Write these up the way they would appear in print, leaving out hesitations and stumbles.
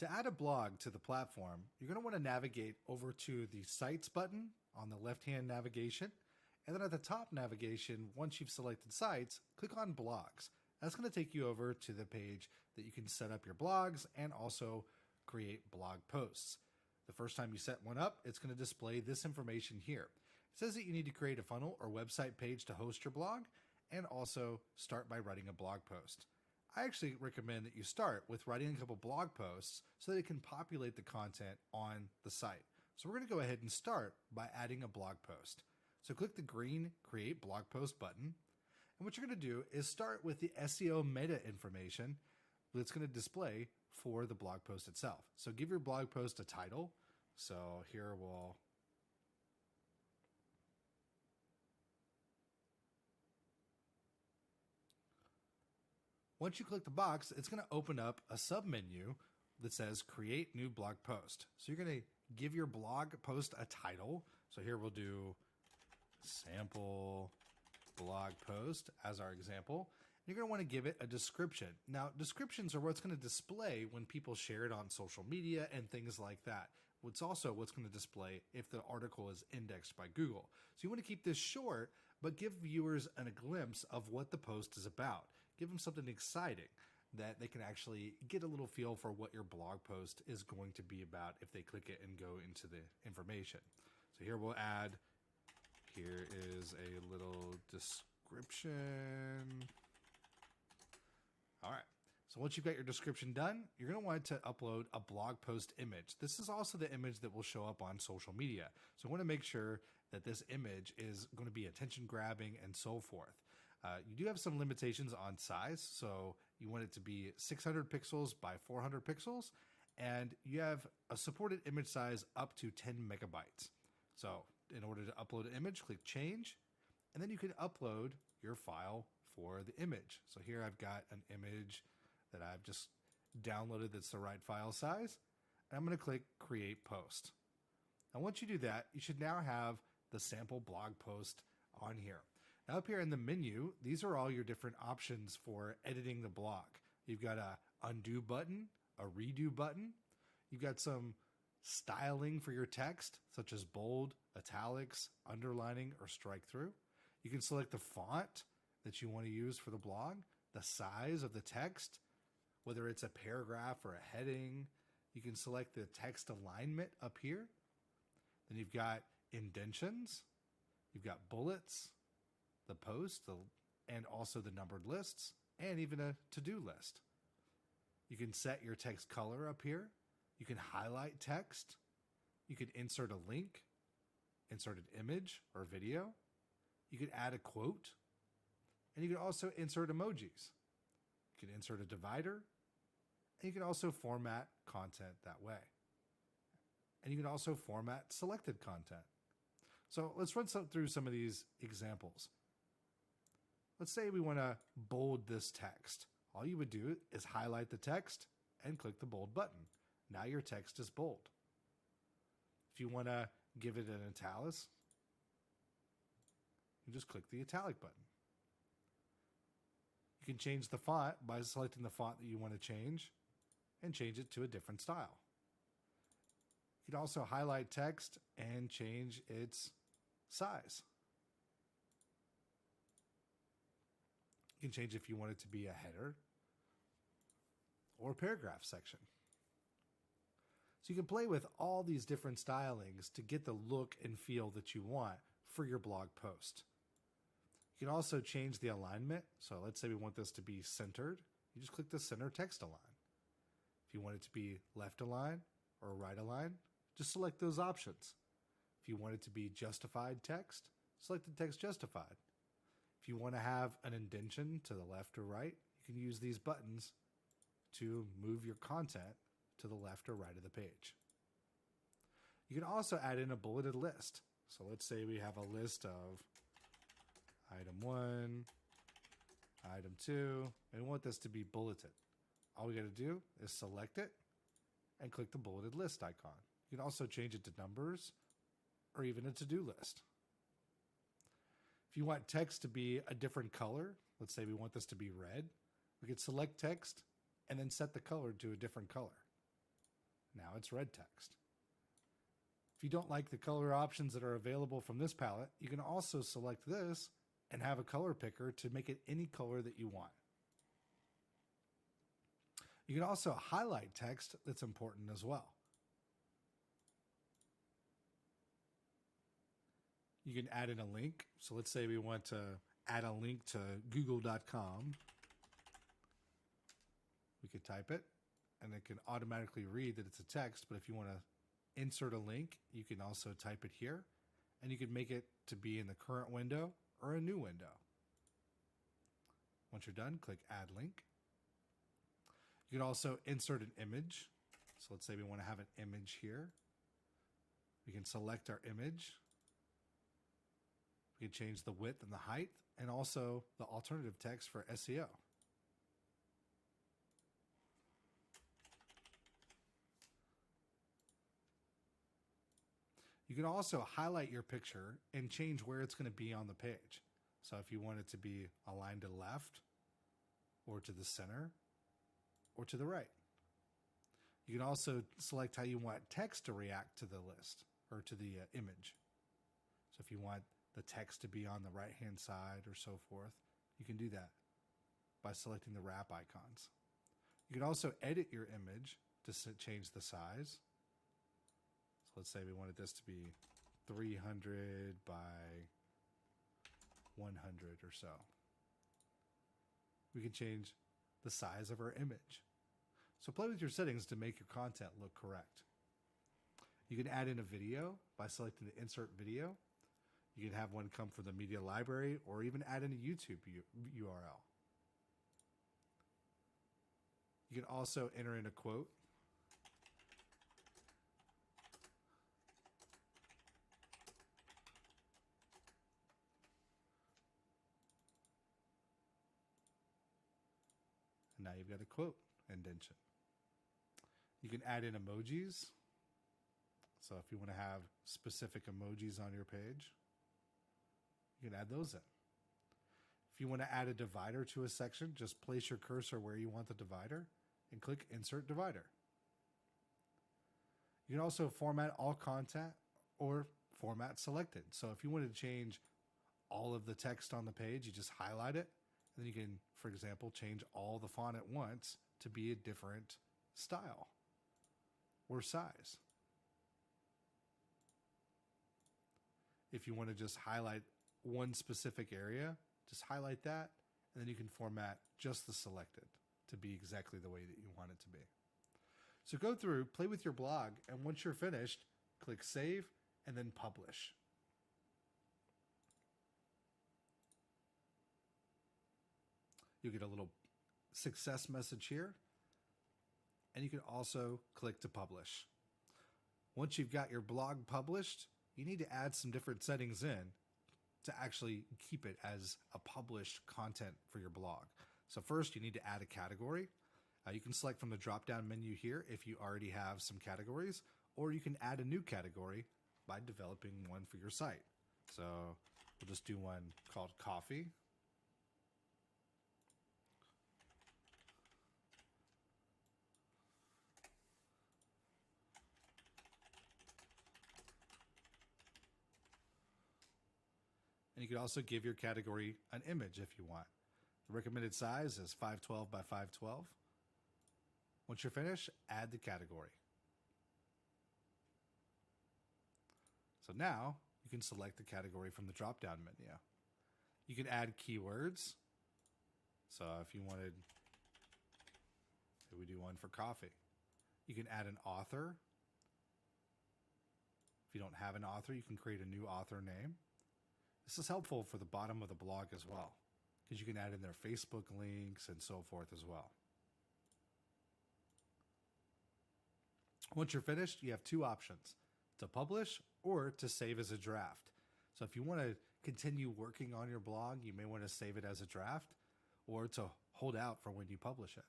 To add a blog to the platform, you're going to want to navigate over to the Sites button on the left-hand navigation. And then at the top navigation, once you've selected Sites, click on Blogs. That's going to take you over to the page that you can set up your blogs and also create blog posts. The first time you set one up, it's going to display this information here. It says that you need to create a funnel or website page to host your blog and also start by writing a blog post. I actually recommend that you start with writing a couple blog posts so that it can populate the content on the site. So we're going to go ahead and start by adding a blog post. So click the green Create Blog Post button. And what you're going to do is start with the SEO meta information that's going to display for the blog post itself. So give your blog post a title. So here we'll once you click the box, it's going to open up a submenu that says Create New Blog Post. So you're going to give your blog post a title. So here we'll do Sample Blog Post as our example. You're going to want to give it a description. Now, descriptions are what's going to display when people share it on social media and things like that. It's also what's going to display if the article is indexed by Google. So you want to keep this short, but give viewers a glimpse of what the post is about. Give them something exciting that they can actually get a little feel for what your blog post is going to be about if they click it and go into the information. So here we'll add, here is a little description. All right. So once you've got your description done, you're going to want to upload a blog post image. This is also the image that will show up on social media. So I want to make sure that this image is going to be attention grabbing and so forth. You do have some limitations on size. So you want it to be 600 pixels by 400 pixels. And you have a supported image size up to 10 megabytes. So in order to upload an image, click Change. And then you can upload your file for the image. So here I've got an image that I've just downloaded that's the right file size. And I'm going to click Create Post. And once you do that, you should now have the sample blog post on here. Now up here in the menu, these are all your different options for editing the blog. You've got a undo button, a redo button. You've got some styling for your text, such as bold, italics, underlining, or strike through. You can select the font that you want to use for the blog, the size of the text, whether it's a paragraph or a heading. You can select the text alignment up here. Then you've got indentions, you've got bullets, the post, and also the numbered lists, and even a to-do list. You can set your text color up here. You can highlight text. You can insert a link, insert an image or video. You can add a quote. And you can also insert emojis. You can insert a divider. And you can also format content that way. And you can also format selected content. So let's run through some of these examples. Let's say we want to bold this text. All you would do is highlight the text and click the bold button. Now your text is bold. If you want to give it an italics, you just click the italic button. You can change the font by selecting the font that you want to change and change it to a different style. You can also highlight text and change its size. You can change if you want it to be a header or a paragraph section. So you can play with all these different stylings to get the look and feel that you want for your blog post. You can also change the alignment. So let's say we want this to be centered. You just click the center text align. If you want it to be left align or right align, just select those options. If you want it to be justified text, select the text justified. If you want to have an indentation to the left or right, you can use these buttons to move your content to the left or right of the page. You can also add in a bulleted list. So let's say we have a list of item 1, item 2, and we want this to be bulleted. All we got to do is select it and click the bulleted list icon. You can also change it to numbers or even a to-do list. If you want text to be a different color, let's say we want this to be red, we could select text and then set the color to a different color. Now it's red text. If you don't like the color options that are available from this palette, you can also select this and have a color picker to make it any color that you want. You can also highlight text that's important as well. You can add in a link. So let's say we want to add a link to google.com. We could type it and it can automatically read that it's a text, but if you want to insert a link, you can also type it here and you can make it to be in the current window or a new window. Once you're done, click add link. You can also insert an image. So let's say we want to have an image here. We can select our image. We can change the width and the height and also the alternative text for SEO. You can also highlight your picture and change where it's going to be on the page. So if you want it to be aligned to the left or to the center or to the right. You can also select how you want text to react to the list or to the image. So if you want the text to be on the right-hand side or so forth, you can do that by selecting the wrap icons. You can also edit your image to change the size. So let's say we wanted this to be 300 by 100 or so. We can change the size of our image. So play with your settings to make your content look correct. You can add in a video by selecting the insert video. You can have one come from the media library or even add in a YouTube URL. You can also enter in a quote. And now you've got a quote indentation. You can add in emojis. So if you want to have specific emojis on your page, you can add those in. If you want to add a divider to a section, just place your cursor where you want the divider and click Insert Divider. You can also format all content or format selected. So if you wanted to change all of the text on the page, you just highlight it, and then you can, for example, change all the font at once to be a different style or size. If you want to just highlight one specific area, just highlight that, and then you can format just the selected to be exactly the way that you want it to be. So go through, play with your blog, and once you're finished, click Save and then Publish. You'll get a little success message here, and you can also click to publish. Once you've got your blog published, you need to add some different settings in to actually keep it as a published content for your blog. So first, you need to add a category. You can select from the drop-down menu here if you already have some categories, or you can add a new category by developing one for your site. So we'll just do one called coffee. And you can also give your category an image if you want. The recommended size is 512 by 512. Once you're finished, add the category. So now you can select the category from the drop-down menu. You can add keywords. So if you wanted, say we do one for coffee. You can add an author. If you don't have an author, you can create a new author name. This is helpful for the bottom of the blog as well, because you can add in their Facebook links and so forth as well. Once you're finished, you have two options: to publish or to save as a draft. So if you want to continue working on your blog, you may want to save it as a draft or to hold out for when you publish it.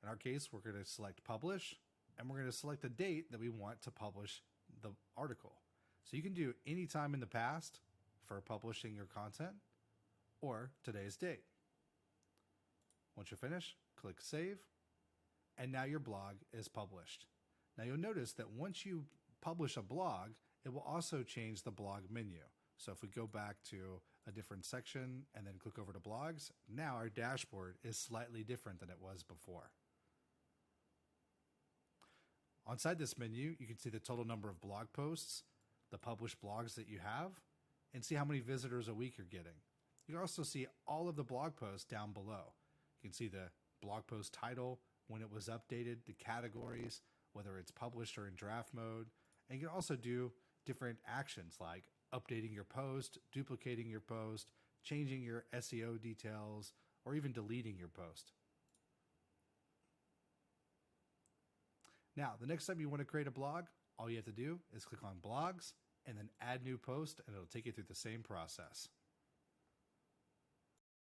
In our case, we're going to select publish, and we're going to select the date that we want to publish the article. So you can do any time in the past for publishing your content or today's date. Once you're finished, click Save and now your blog is published. Now you'll notice that once you publish a blog, it will also change the blog menu. So if we go back to a different section and then click over to blogs, now our dashboard is slightly different than it was before. Inside this menu, you can see the total number of blog posts, the published blogs that you have, and see how many visitors a week you're getting. You can also see all of the blog posts down below. You can see the blog post title, when it was updated, the categories, whether it's published or in draft mode. And you can also do different actions like updating your post, duplicating your post, changing your SEO details, or even deleting your post. Now, the next time you want to create a blog, all you have to do is click on blogs and then add new post, and it'll take you through the same process.